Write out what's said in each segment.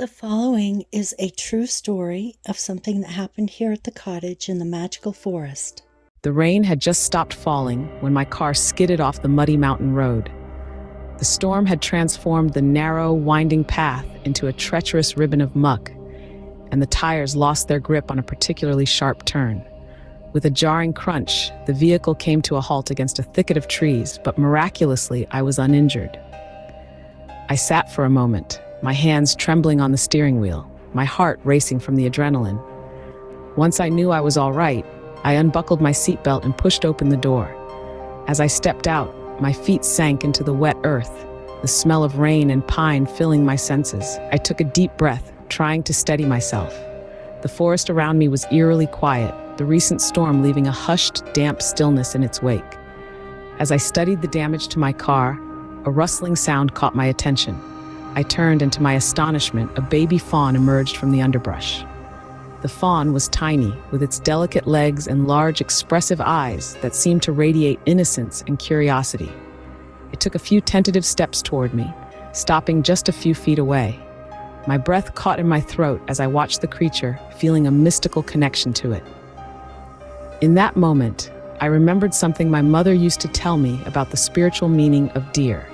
The following is a true story of something that happened here at the cottage in the magical forest. The rain had just stopped falling when my car skidded off the muddy mountain road. The storm had transformed the narrow, winding path into a treacherous ribbon of muck, and the tires lost their grip on a particularly sharp turn. With a jarring crunch, the vehicle came to a halt against a thicket of trees, but miraculously, I was uninjured. I sat for a moment, my hands trembling on the steering wheel, my heart racing from the adrenaline. Once I knew I was all right, I unbuckled my seatbelt and pushed open the door. As I stepped out, my feet sank into the wet earth, the smell of rain and pine filling my senses. I took a deep breath, trying to steady myself. The forest around me was eerily quiet, the recent storm leaving a hushed, damp stillness in its wake. As I studied the damage to my car, a rustling sound caught my attention. I turned, and to my astonishment, a baby fawn emerged from the underbrush. The fawn was tiny, with its delicate legs and large, expressive eyes that seemed to radiate innocence and curiosity. It took a few tentative steps toward me, stopping just a few feet away. My breath caught in my throat as I watched the creature, feeling a mystical connection to it. In that moment, I remembered something my mother used to tell me about the spiritual meaning of deer.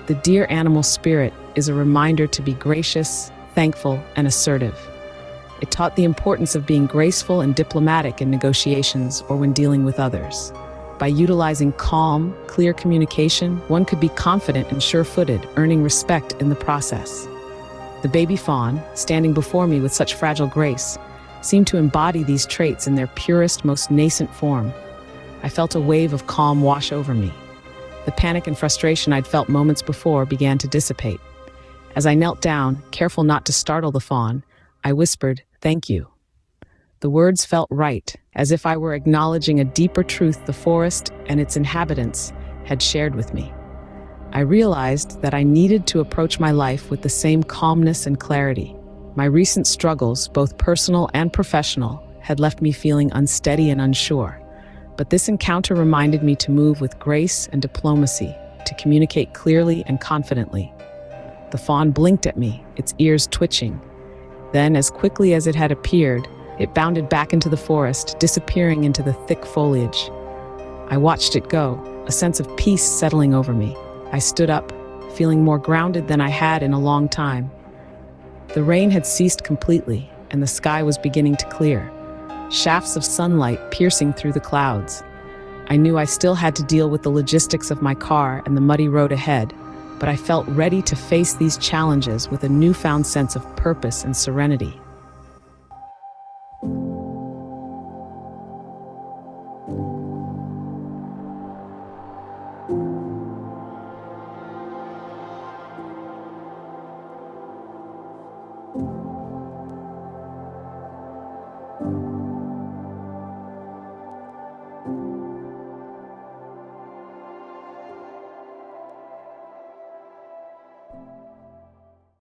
The deer animal spirit is a reminder to be gracious, thankful, and assertive. It taught the importance of being graceful and diplomatic in negotiations or when dealing with others. By utilizing calm, clear communication, one could be confident and sure-footed, earning respect in the process. The baby fawn, standing before me with such fragile grace, seemed to embody these traits in their purest, most nascent form. I felt a wave of calm wash over me. The panic and frustration I'd felt moments before began to dissipate. As I knelt down, careful not to startle the fawn, I whispered, "Thank you." The words felt right, as if I were acknowledging a deeper truth the forest and its inhabitants had shared with me. I realized that I needed to approach my life with the same calmness and clarity. My recent struggles, both personal and professional, had left me feeling unsteady and unsure. But this encounter reminded me to move with grace and diplomacy, to communicate clearly and confidently. The fawn blinked at me, its ears twitching. Then, as quickly as it had appeared, it bounded back into the forest, disappearing into the thick foliage. I watched it go, a sense of peace settling over me. I stood up, feeling more grounded than I had in a long time. The rain had ceased completely, and the sky was beginning to clear, shafts of sunlight piercing through the clouds. I knew I still had to deal with the logistics of my car and the muddy road ahead, but I felt ready to face these challenges with a newfound sense of purpose and serenity.